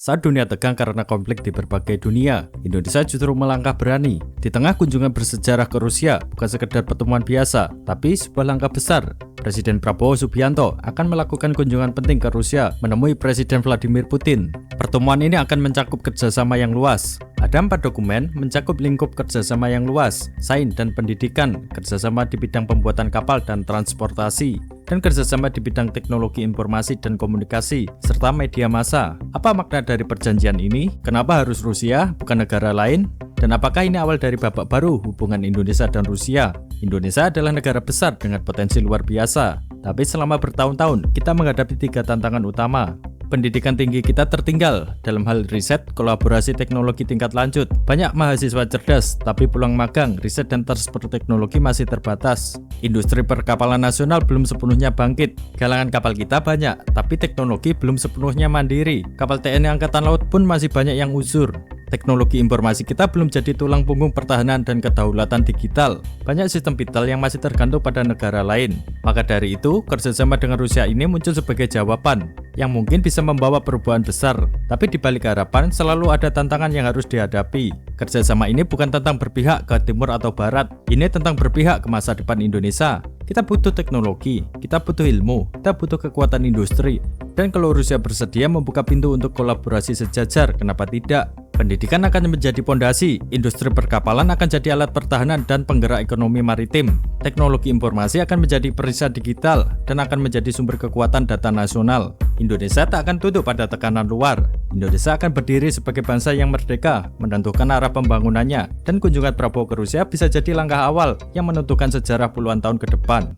Saat dunia tegang karena konflik di berbagai dunia, Indonesia justru melangkah berani. Di tengah kunjungan bersejarah ke Rusia, bukan sekedar pertemuan biasa, tapi sebuah langkah besar. Presiden Prabowo Subianto akan melakukan kunjungan penting ke Rusia, menemui Presiden Vladimir Putin. Pertemuan ini akan mencakup kerjasama yang luas. Ada 4 dokumen mencakup lingkup kerjasama yang luas, sains dan pendidikan, kerjasama di bidang pembuatan kapal dan transportasi, dan kerjasama di bidang teknologi informasi dan komunikasi, serta media massa. Apa makna dari perjanjian ini? Kenapa harus Rusia, bukan negara lain? Dan apakah ini awal dari babak baru hubungan Indonesia dan Rusia? Indonesia adalah negara besar dengan potensi luar biasa, tapi selama bertahun-tahun kita menghadapi 3 tantangan utama. Pendidikan tinggi kita tertinggal dalam hal riset, kolaborasi teknologi tingkat lanjut. Banyak mahasiswa cerdas, tapi peluang magang, riset dan transport teknologi masih terbatas. Industri perkapalan nasional belum sepenuhnya bangkit. Galangan kapal kita banyak, tapi teknologi belum sepenuhnya mandiri. Kapal TNI Angkatan Laut pun masih banyak yang uzur. Teknologi informasi kita belum jadi tulang punggung pertahanan dan kedaulatan digital. Banyak sistem vital yang masih tergantung pada negara lain. Maka dari itu, kerjasama dengan Rusia ini muncul sebagai jawaban yang mungkin bisa membawa perubahan besar. Tapi di balik harapan selalu ada tantangan yang harus dihadapi. Kerjasama ini bukan tentang berpihak ke timur atau barat. Ini tentang berpihak ke masa depan Indonesia. Kita butuh teknologi, kita butuh ilmu, kita butuh kekuatan industri. Dan kalau Rusia bersedia membuka pintu untuk kolaborasi sejajar, kenapa tidak? Pendidikan akan menjadi pondasi, industri perkapalan akan jadi alat pertahanan dan penggerak ekonomi maritim. Teknologi informasi akan menjadi perisai digital dan akan menjadi sumber kekuatan data nasional. Indonesia tak akan tunduk pada tekanan luar. Indonesia akan berdiri sebagai bangsa yang merdeka, menentukan arah pembangunannya, dan kunjungan Prabowo ke Rusia bisa jadi langkah awal yang menentukan sejarah puluhan tahun ke depan.